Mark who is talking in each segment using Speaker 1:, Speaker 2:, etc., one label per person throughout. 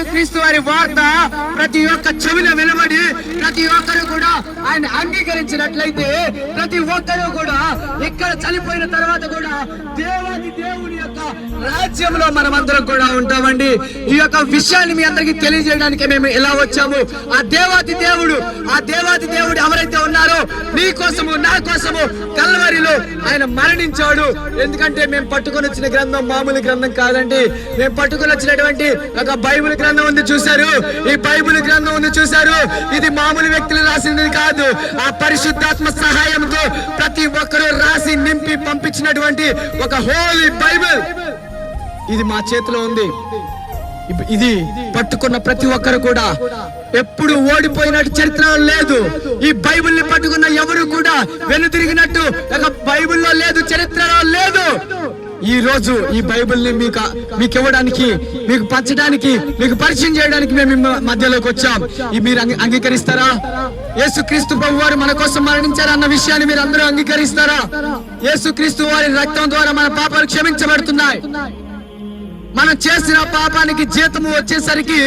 Speaker 1: యేసుక్రీస్తు వారి వార్త ప్రతి ఒక్క చెవిన వెలువడి ప్రతి ఒక్కరు కూడా ఆయన అంగీకరించినట్లయితే ప్రతి ఒక్కరు కూడా ఇక్కడ చనిపోయిన తర్వాత కూడా దేవాది దేవుని యొక్క రాజ్యంలో మనమందరం కూడా ఉంటామండి. ఈ యొక్క విషయాన్ని మీ అందరికీ తెలియజేయడానికి మేము ఎలా వచ్చాము. ఆ దేవాది దేవుడు ఎవరైతే ఉన్నారో నీ కోసము నా కోసము కల్వరిలో ఆయన మరణించాడు. ఎందుకంటే మేము పట్టుకొని వచ్చిన గ్రంథం మామూలు గ్రంథం కాదండి. మేము పట్టుకొని వచ్చినటువంటి ఒక బైబిల్ గ్రంథం ఉంది చూశారు. ఈ బైబిల్ గ్రంథం ఉంది చూశారు. ఇది మామూలు వ్యక్తులు రాసింది కాదు. ఆ పరిశుద్ధాత్మ సహాయంతో ప్రతి ఒక్కరూ రాసి నింపి పంపించినటువంటి ఒక హోలీ బైబిల్ ఇది మా చేతిలో ఉంది. ఇది పట్టుకున్న ప్రతి ఒక్కరు కూడా ఎప్పుడు ఓడిపోయినట్టు చరిత్ర లేదు. ఈ బైబిల్ ని పట్టుకున్న ఎవరు కూడా వెనుతిరిగినట్టు ఒక బైబిల్లో లేదు, చరిత్రలో లేదు. ఈ రోజు ఈ బైబిల్ ని మీకు ఇవ్వడానికి, మీకు పంచడానికి, మీకు పరిచయం చేయడానికి మేము మధ్యలోకి వచ్చాం. మీరు అంగీకరిస్తారా? యేసుక్రీస్తు ప్రభు వారు మన కోసం మరణించారు అన్న విషయాన్ని మీరు అందరూ అంగీకరిస్తారా? యేసుక్రీస్తు వారి రక్తం ద్వారా మన పాపాలు క్షమించబడుతున్నాయి. మనం చేసిన పాపానికి జీతము వచ్చేసరికి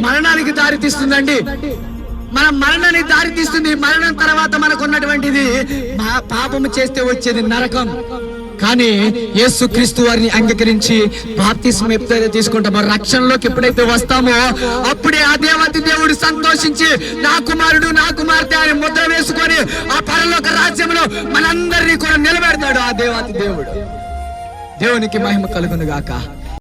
Speaker 1: మరణానికి దారి తీస్తుందండి. మన మరణానికి దారి తీస్తుంది. మరణం తర్వాత మనకు ఉన్నటువంటిది పాపము చేస్తే వచ్చేది నరకం. కానీ యేసుక్రీస్తు వారిని అంగీకరించి బాప్తిస్మం ఎప్పుడైతే తీసుకుంటామో, రక్షణలోకి ఎప్పుడైతే వస్తామో అప్పుడే ఆ దేవాది దేవుడు సంతోషించి నా కుమారుడు నా కుమార్తె అని ముద్ర వేసుకొని ఆ పరలోక రాజ్యంలో మనందరినీ కూడా నిలబెడతాడు ఆ దేవాది దేవుడు. దేవునికి మహిమ కలుగును గాక.